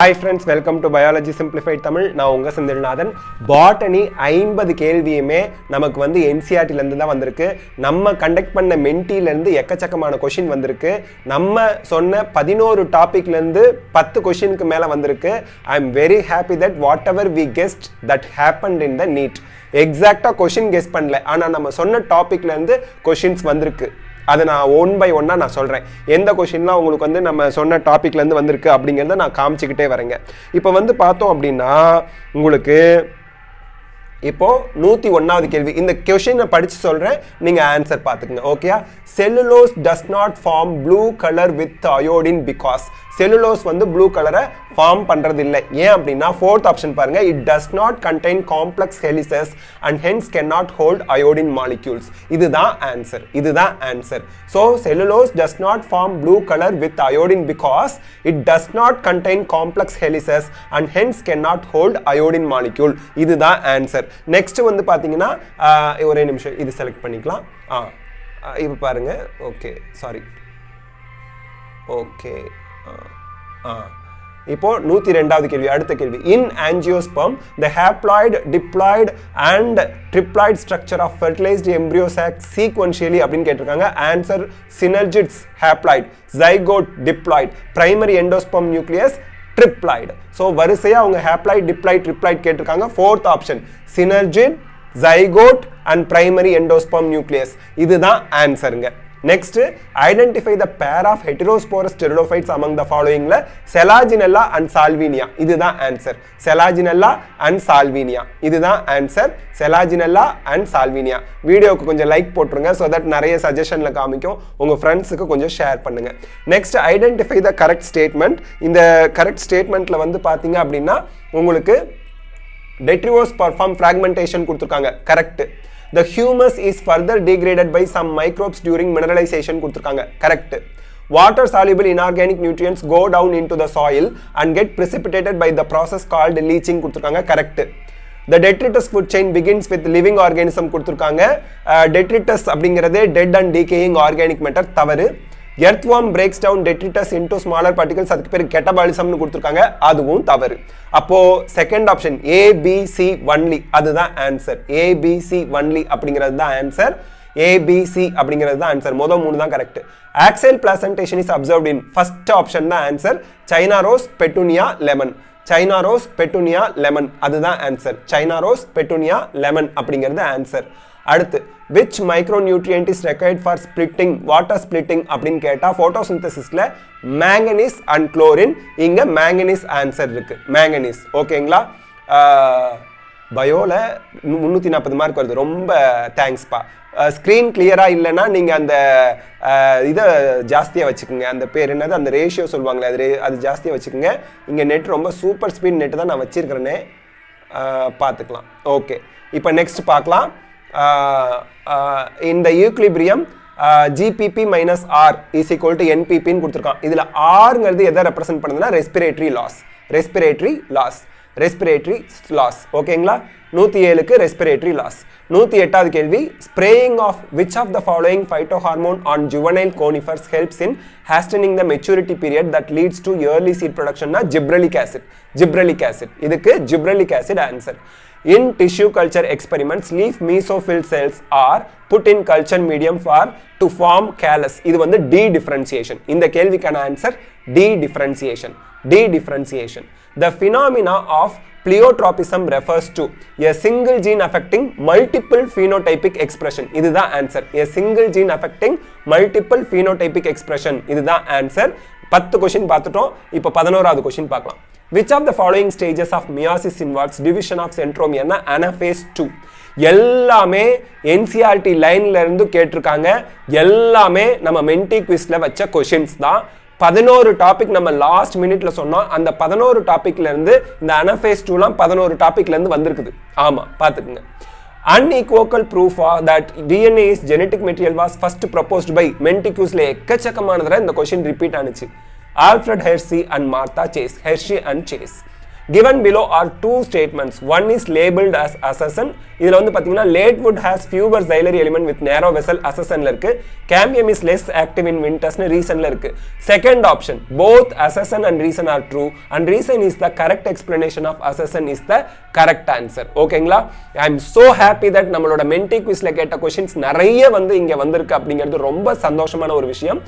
Hi friends, welcome to Biology Simplified Tamil. நான் உங்க Senthilnathan. Botany 50 கேள்வியுமே நமக்கு வந்து NCERT ல இருந்து தான் வந்திருக்கு. நம்ம கண்டக்ட் பண்ண மென்டில இருந்து எக்கச்சக்கமான क्वेश्चन வந்திருக்கு. நம்ம சொன்ன 11 டாபிக்ல இருந்து 10 क्वेश्चनக்கு மேல வந்திருக்கு. I am very happy that whatever we guessed that happened in the NEET. எக்ஸாக்ட்டா क्वेश्चन கெஸ் பண்ணல. ஆனா நம்ம சொன்ன டாபிக்ல இருந்து क्वेश्चंस வந்திருக்கு. அதை நான் ஒன் பை ஒன்னாக நான் சொல்கிறேன். எந்த கொஷின்லாம் உங்களுக்கு வந்து நம்ம சொன்ன டாப்பிக்லேருந்து வந்திருக்கு அப்படிங்கிறத நான் காமிச்சிக்கிட்டே வரேங்க. இப்போ வந்து பார்த்தோம் அப்படின்னா உங்களுக்கு இப்போது 101வது கேள்வி. இந்த கொஷினை படித்து சொல்கிறேன், நீங்கள் ஆன்சர் பார்த்துக்குங்க. ஓகேயா? Cellulose does not form blue colour with iodine because cellulose வந்து ப்ளூ கலரை ஃபார்ம் பண்ணுறது இல்லை. ஏன் அப்படின்னா ஃபோர்த் ஆப்ஷன் பாருங்கள், it does not contain complex helices and hence can not hold iodine molecules. இதுதான் ஆன்சர். இதுதான் answer. So cellulose does not form blue colour with iodine because it does not contain complex helices and hence can not hold iodine molecule. இதுதான் answer. Next வந்து பார்த்தீங்கன்னா ஒரே நிமிஷம் இது select பண்ணிக்கலாம். இப்போ பாருங்க. Okay, sorry. ஓகே, இப்போ 102வது கேள்வி. அடுத்த கேள்வி. இன் angiosperm the haploid, diploid and triploid structure of fertilized embryo sac sequentially அப்படின்னு கேட்டிருக்காங்க. Answer synergids haploid, zygote diploid, primary endosperm nucleus triploid. So வரிசையாக அவங்க haploid, diploid, triploid கேட்டிருக்காங்க. Fourth option synergid, zygote and primary endosperm nucleus. இதுதான் ஆன்சருங்க. Next, identify the pair of heterosporous pteridophytes among the following. Selaginella and Salvinia. இதுதான் answer. Selaginella and Salvinia. இதுதான் answer. Selaginella and Salvinia. வீடியோக்கு கொஞ்சம் like போட்டுருங்க so that நிறைய சஜஷன்ல காமிக்கும். உங்க ஃப்ரெண்ட்ஸுக்கு கொஞ்சம் ஷேர் பண்ணுங்க. Next, identify the correct statement. இந்த கரெக்ட் ஸ்டேட்மெண்ட்ல வந்து பாத்தீங்க அப்படின்னா உங்களுக்கு detritivores perform fragmentation கொடுத்திருக்காங்க. Correct. The humus is further degraded by some microbes during mineralization கொடுத்திருக்காங்க. Correct. Water soluble inorganic nutrients go down into the soil and get precipitated by the process called leaching கொடுத்திருக்காங்க. Correct. The detritus food chain begins with living organism கொடுத்திருக்காங்க. Detritus அப்படிங்கிறது dead and decaying organic matter. தவறு. Earthworm breaks down detritus into smaller particles. அதுக்கு பேர் கெட்டபாலிசம்னு கொடுத்திருக்காங்க. அதுவும் தவறு. அப்போ செகண்ட் ஆப்ஷன் ABC ஒன்லி அதுதான் ஆன்சர். ABC ஒன்லி அப்படிங்கிறது தான் ஆன்சர். ABC அப்படிங்கிறது தான் ஆன்சர். மொதல் மூணு தான் correct. Axile placentation is observed in first option தான் answer. China rose, petunia, lemon. China rose, petunia, lemon அதுதான் answer. China rose, petunia, lemon அப்படிங்கிறது ஆன்சர். அடுத்து, which micronutrient is required for splitting, water splitting அப்படின்னு கேட்டா photosynthesisல manganese and chlorine. இங்க manganese answer இருக்கு. manganese. ஓகேங்களா? பயோல 340 mark வருது. ரொம்ப தேங்க்ஸ்பா. ஸ்க்ரீன் கிளியரா இல்லைன்னா நீங்க அந்த இதை ஜாஸ்தியாக வச்சுக்கோங்க. அந்த பேர் என்னது, அந்த ரேஷியோ சொல்லுவாங்களே, அது ஜாஸ்தியாக வச்சுக்கோங்க. இங்கே நெட் ரொம்ப சூப்பர் ஸ்பீட் நெட் தான் நான் வச்சிருக்கிறேனே, பார்த்துக்கலாம். ஓகே, இப்போ நெக்ஸ்ட் பார்க்கலாம். இந்த equilibrium GPP minus R is equal to NPP ன்னு கொடுத்துருக்கான். இதில் Rங்கிறது எதை ரெப்ரசென்ட் பண்ணுதுன்னா respiratory loss. Respiratory loss. Respiratory loss. ஓகேங்களா? 107க்கு ரெஸ்பிரேட்டரி லாஸ். 108வது கேள்வி. Spraying of which of the following phytohormone on juvenile conifers helps in hastening the maturity period that leads to early seed production? Gibberellic acid. Gibberellic acid. இதுக்கு gibberellic acid answer. In tissue culture experiments, leaf mesophyll cells are put in culture medium to form callus. இது வந்து de-differentiation. இந்த கேள்விக்கான answer de-differentiation. De-differentiation. The phenomena of pleiotropism refers to a single gene affecting multiple phenotypic expression. இதுதான் answer. A single gene affecting multiple phenotypic expression. இதுதான் answer. 10 question பார்த்துட்டோம். இப்போ 11வது question பார்க்கலாம். Which of the following stages of meiosis involves division of centromere? Anaphase 2. எல்லாமே NCERT லைன்ல இருந்து கேட்டிருக்காங்க. எல்லாமே நம்ம மென்டி குவிஸ்ல வச்ச கொஸ்டின்ஸ் தான். 11 டாபிக் நம்ம லாஸ்ட் மினிட்ல சொன்னோம். அந்த 11 டாபிக்ல இருந்து இந்த அனஃபேஸ் 2லாம் 11 டாபிக்ல இருந்து வந்திருக்குது. ஆமா, பாத்துக்கங்க. Unequivocal proof that DNA is genetic material was first proposed by மென்டி குவிஸ்ல எக்கச்சக்கமான தடவை இந்த கொஸ்டின் ரிப்பீட் ஆனிச்சு. Alfred Hershey and Martha Chase. Hershey and Chase. Given below are two statements. One is labeled as accession. இதுல வந்து பாத்தீங்கன்னா late wood has fewer xylary element with narrow vessel accessionல இருக்கு. Cambium is less active in winters னு reasonல இருக்கு. Second option, both accession and reason are true and reason is the correct explanation of accession is the correct answer. ஓகேங்களா? I am so happy that நம்மளோட மென்டி குவிஸ்ல கேட்ட questions நிறைய வந்து இங்க வந்திருக்கு அப்படிங்கிறது ரொம்ப சந்தோஷமான ஒரு விஷயம்.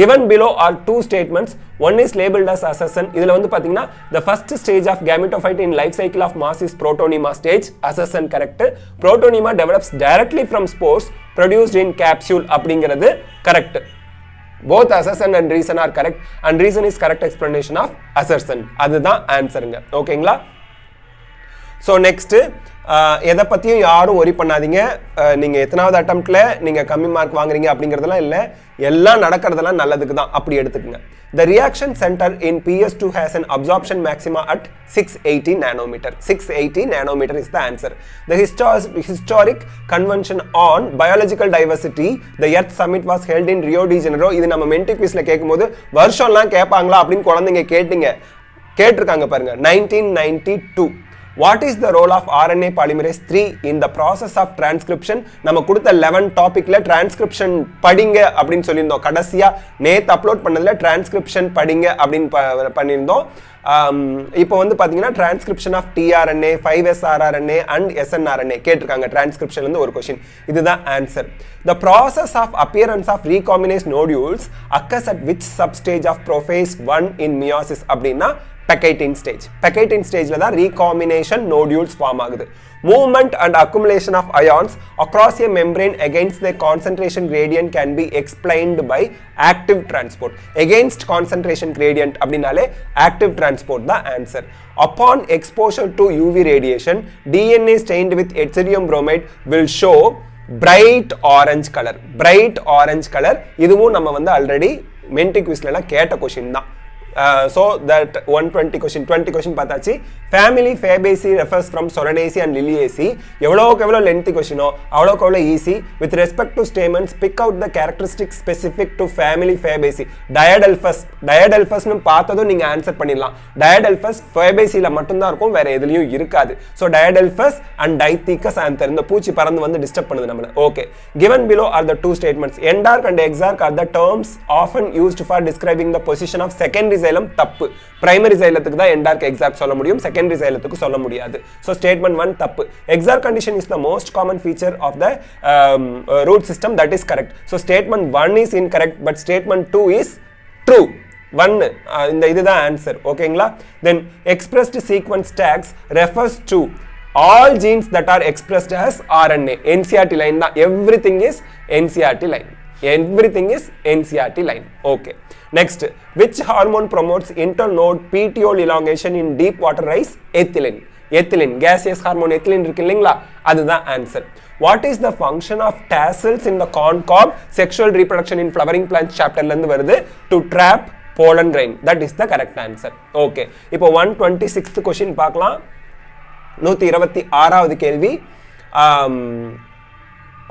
Given below are two statements. One is labeled as accession. இதுல வந்து பாத்தீங்கன்னா the first stage of gametophyte in life cycle of moss is protonema stage. Accession correct. Protonema develops directly from spores produced in capsule அப்படிங்கிறது correct. Both accession and reason are correct and reason is correct explanation of assertion. அதுதான் ஆன்சருங்க. ஓகேங்களா? So next எதை பத்தியும் யாரும் worry பண்ணாதீங்க. நீங்க எத்தனாவது அட்டெம்ப்ட்ல நீங்க கம்மி மார்க் வாங்குறீங்க அப்படிங்கறதெல்லாம் இல்ல. எல்லாம் நடக்கிறதெல்லாம் நல்லதுக்கு தான் அப்படி எடுத்துக்கங்க. The reaction center in PS2 has an absorption maxima at 680 nanometer. 680 nanometer is the answer. The historic convention on biological diversity, the Earth Summit was held in Rio de Janeiro. இது நம்ம மென்டி குவிஸ்ல கேட்கும்போது வருஷம்லாம் கேட்பாங்களா அப்படின்னு குழந்தைங்க கேட்டிருக்காங்க பாருங்க. 1992. What is the role of RNA polymerase 3 in the process of transcription? நம்ம கொடுத்த 11 டாபிக்ல transcription படிங்க அப்படின்னு சொல்லியிருந்தோம். கடைசியா நேத்து அப்லோட் பண்ணதுல transcription படிங்க அப்படின்னு பண்ணியிருந்தோம். இப்போ வந்து பாத்தீங்கன்னா transcription of tRNA, 5sRNA and snRNA கேட்டிருக்காங்க. transcription வந்து ஒரு क्वेश्चन. இதுதான் answer. The process of appearance of recombinase nodules occurs at which substage of prophase 1 in meiosis அப்படின்னா Pectine stage. Pectine stage la da recombination nodules form ஆகுது. Movement and accumulation of ions across a membrane against the concentration gradient can be explained by active transport. Against concentration gradient அப்படினாலே active transport the answer. Upon exposure to UV radiation, DNA stained with ethylium bromide will show bright orange color. Bright orange color. இதுவும் நம்ம வந்து already மென்டி குவிஸ்ல கேட்ட question தான். So that 120 question 20 question பார்த்தாச்சு. Family Fabaceae refers from Solanaceae and Liliaceae. எவ்வளவுக்கு எவ்வளவு lengthy question அவ்வளவுக்கு எவ்வளவு easy. With respect to stamens, pick out the characteristics specific to family Fabaceae. Diadelphus னு பார்த்ததும் நீங்க ஆன்சர் பண்ணிடலாம். Diadelphus Fabaceae ல மட்டும் தான் இருக்கும், வேற எதுலயும் இருக்காது. So Diadelphus and Dithecus anther இந்த பூச்சி பறந்து வந்து டிஸ்டர்ப் பண்ணுது நம்மள. Okay. Given below are the two statements. Endark and exarch are the terms often used for describing the position of secondary xylem. தப்பு. Primary xylem தான் endark exarch சொல்ல முடியும், secondary xylem சொல்ல முடியாது. So statement 1 தப்பு. Exarch condition is the most common feature of the root system. That is correct. So statement 1 is incorrect but statement 2 is true. 1 இந்த இதுதான் answer. ஓகேங்களா? Then expressed sequence tags refers to all genes that are expressed as RNA. NCERT line தான். Everything is NCERT line. Everything is NCERT line. Okay. Next, which hormone promotes internode petiole elongation in deep water rice? Ethylene. Ethylene, gaseous hormone ethylene இருக்கு இல்லீங்களா? அதுதான் answer. What is the function of tassels in the corn cob? Sexual reproduction in flowering plants chapterல இருந்து வருது. To trap pollen grain. That is the correct answer. Okay. இப்போ 126th question பார்க்கலாம். 126வது கேள்வி.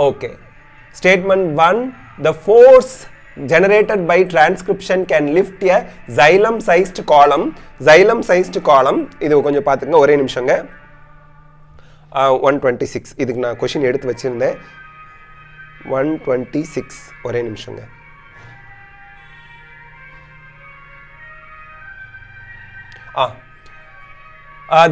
Okay. Statement 1, the force generated by transcription can lift a xylem sized column. Xylem sized column இது கொஞ்சம் பாத்துங்க, ஒரே நிமிஷங்க. 126 இதுக்கு நான் क्वेश्चन எடுத்து வச்சிருந்தேன். 126 ஒரே நிமிஷங்க.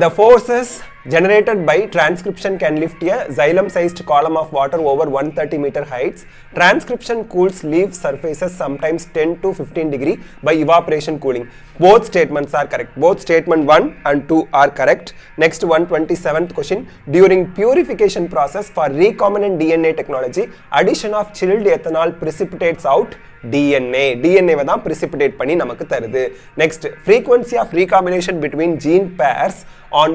The forces generated by transcription can lift a xylem-sized column of water over 130-meter heights. Transcription cools leaf surfaces sometimes 10 to 15 degree by evaporation cooling. Both statements are correct. Both statement 1 and 2 are correct. Next 127th question. During purification process for recombinant DNA technology, addition of chilled ethanol precipitates out DNA. DNA va dhaan precipitate பண்ணி நமக்கு தருது. Next, frequency of recombination between gene pairs on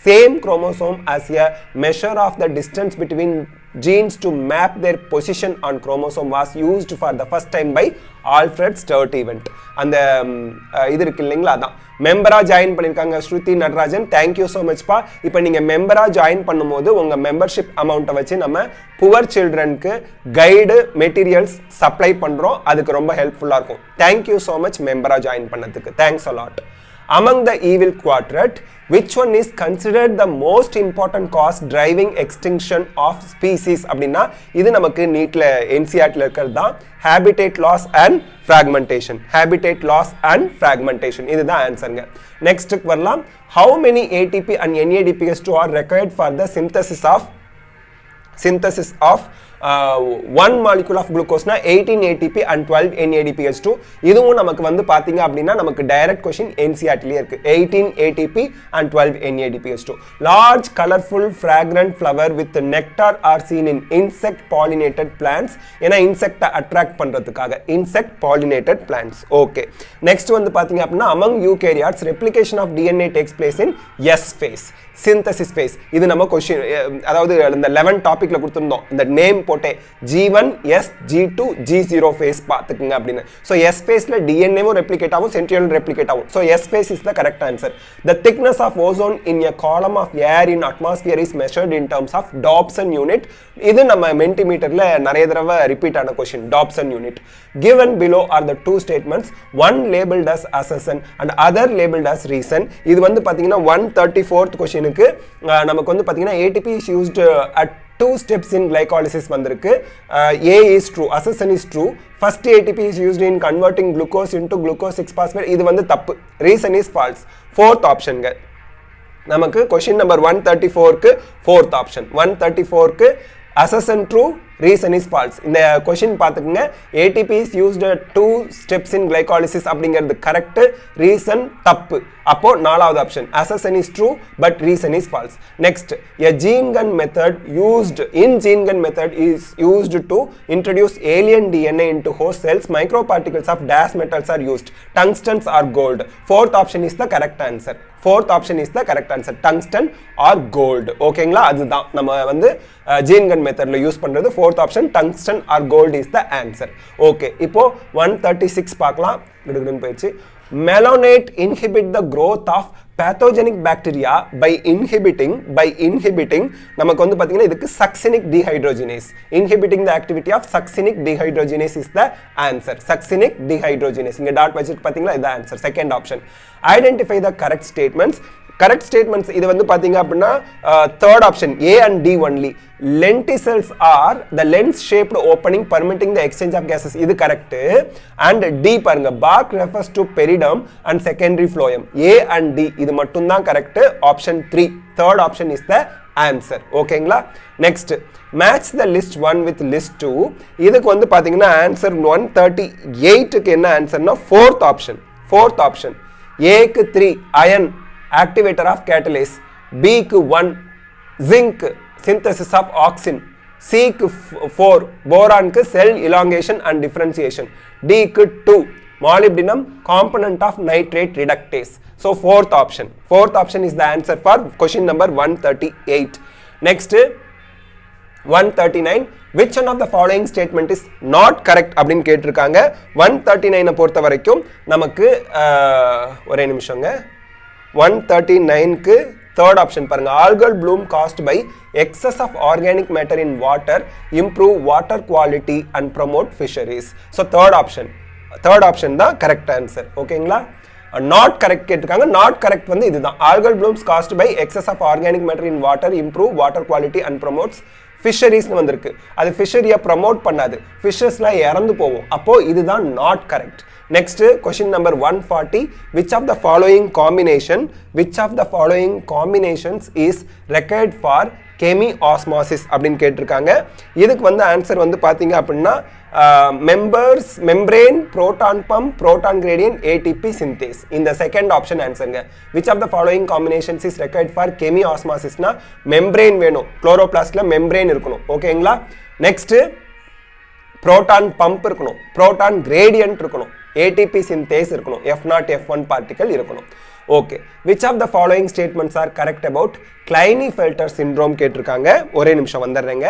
same chromosome as a measure of the distance between genes to map their position on chromosome was used for the first time by Alfred Sturt event. அந்த இது இருக்கு இல்லைங்களா, அதான் மெம்பரா join பண்ணிருக்காங்க ஸ்ருதி Natarajan. Thank you so much பா. இப்போ நீங்க மெம்பரா join பண்ணும்போது உங்க மெம்பர்ஷிப் அமௌண்ட்டை வச்சு நம்ம புவர் சில்ட்ரனுக்கு கைடு மெட்டீரியல்ஸ் சப்ளை பண்றோம். அதுக்கு ரொம்ப ஹெல்ப்ஃபுல்லா இருக்கும். தேங்க்யூ ஸோ மச் மெம்பரா ஜாயின் பண்ணதுக்கு. Thanks a lot. Among the evil quadrant, which one is considered the most important cause driving extinction of species? அப்படினா இது நமக்கு நீட்ல NCERT ல இருக்கிறது தான் habitat loss and fragmentation. Habitat loss and fragmentation. இதுதான் ஆன்சருங்க. Next வரலாம். How many ATP and NADPH2 are required for the synthesis of one molecule of glucose na 18 ATP and 12 NADPH2. இதுவும் நமக்கு வந்து பாத்தீங்க அப்படினா நமக்கு டைரக்ட் क्वेश्चन NCERT ல இருக்கு. 18 ATP and 12 NADPH2. Large colorful fragrant flower with nectar are seen in insect pollinated plants. ஏனா insect attract பண்றதுக்காக insect pollinated plants. Okay. Next வந்து பாத்தீங்க அப்படினா among eukaryotes replication of DNA takes place in S phase. Synthesis phase. இது நம்ம question அதாவது இந்த 11 டாபிக்ல கொடுத்திருந்தோம். இந்த நேம் போட்டே G1 S G2 G0 phase பாத்துக்குங்க அப்படினு. So S phase ல DNA வும் ரெப்ளிகேட் ஆகும், சென்ட்ரியோல் ரெப்ளிகேட் ஆகும். So S phase is the correct answer. The thickness of ozone in a column of air in atmosphere is measured in terms of Dobson unit. இது நம்ம மென்டிமீட்டர்ல நிறைய தடவை repeat ஆன question. Dobson unit. Given below are the two statements, one labeled as assertion and other labeled as reason. இது வந்து பாத்தீங்கன்னா 134th question க்கு நமக்கு வந்து பாத்தீங்கன்னா ATP is used at two steps in glycolysis வந்திருக்கு. A is true, assertion is true. First ATP is used in converting glucose into glucose 6-phosphate. இது வந்து தப்பு. Reason is false. Fourth option ங்க. நமக்கு question number 134 க்கு fourth option. 134 க்கு assertion true, reason is false. இந்த question பாத்துக்குங்க. ATP is used at two steps in glycolysis அப்படிங்கிறது correct, reason தப்பு. அப்போ நாலாவது option assertion is true but reason is false. Next, a gene gun method is used to introduce alien DNA into host cells. Microparticles of dash metals are used. Tungstens or gold. Fourth option is the correct answer. Tungsten or gold. ஓகேங்களா? அதுதான் நம்ம வந்து gene gun methodல use பண்றது. Fourth option tungsten or gold is the answer. Okay, இப்போ 136 பார்க்கலாம். கிடுகிடுன்னு போயிடுச்சு. Malonate inhibit the growth of pathogenic bacteria by inhibiting நமக்கு வந்து பாத்தீங்கன்னா இதுக்கு succinic dehydrogenase. Inhibiting the activity of succinic dehydrogenase is the answer. Succinic dehydrogenase. இங்க dot வச்சிட்டு பாத்தீங்களா இது answer. Second option. Identify the correct statements. Correct statements இது வந்து பாத்தீங்க அப்படின்னா third option A and D only. Lenticels are the lens shaped opening permitting the exchange of gases. இது correct. And D பாருங்க bark refers to periderm and secondary phloem. A and D இது மட்டும் தான் correct. Option 3. Third option is the answer. ஓகேங்களா? Next, match the list 1 with list 2. இதுக்கு வந்து பாத்தீங்கன்னா answer 138 க்கு என்ன ஆன்சர்னா fourth option. A க்கு 3 iron activator of catalase. B க்கு 1 zinc synthesis of auxin. C க்கு 4 boron க்கு cell elongation and differentiation. D க்கு 2 molybdenum component of nitrate reductase. So fourth option is the answer for question number 138. Next, 139, which one of the following statement is not correct அப்படினு கேட்டிருக்காங்க. 139 பொறுத்த வரைக்கும் நமக்கு ஒரே நிமிஷங்க. 139 க்கு third option பாருங்க. Algal bloom caused by excess of organic matter in water improve water quality and promote fisheries. So third option தான் correct answer. ஓகேங்களா? not correct கேட்டிருக்காங்க. not correct வந்து இதுதான். Algal blooms caused by excess of organic matter in water improve water quality and promotes fisheries னு வந்திருக்கு. அது ஃபிஷரியை promote பண்ணாது. ஃபிஷர்ஸ்லாம் இறந்து போகும். அப்போ இதுதான் not correct. Next, question number 140, which of the following combinations is required for chemiosmosis அப்படினு கேட்டிருக்காங்க. இதுக்கு வந்து ஆன்சர் வந்து பாத்தீங்க அப்படின்னா membrane, proton pump, proton gradient, ATP synthase. இந்த செகண்ட் ஆப்ஷன் ஆன்சருங்க. which of the following combinations is required for chemiosmosis னா membrane வேணும். குளோரோபிளாஸ்ட்ல membrane இருக்கணும். ஓகேங்களா? நெக்ஸ்ட் proton pump இருக்கணும், proton gradient இருக்கணும், ATP synthase இருக்கணும், F0 F1 particle இருக்கணும். Okay, which of the following statements are correct about Klinefelter syndrome கேட்டிருக்காங்க. ஒரே நிமிஷம் வந்துடுறேங்க.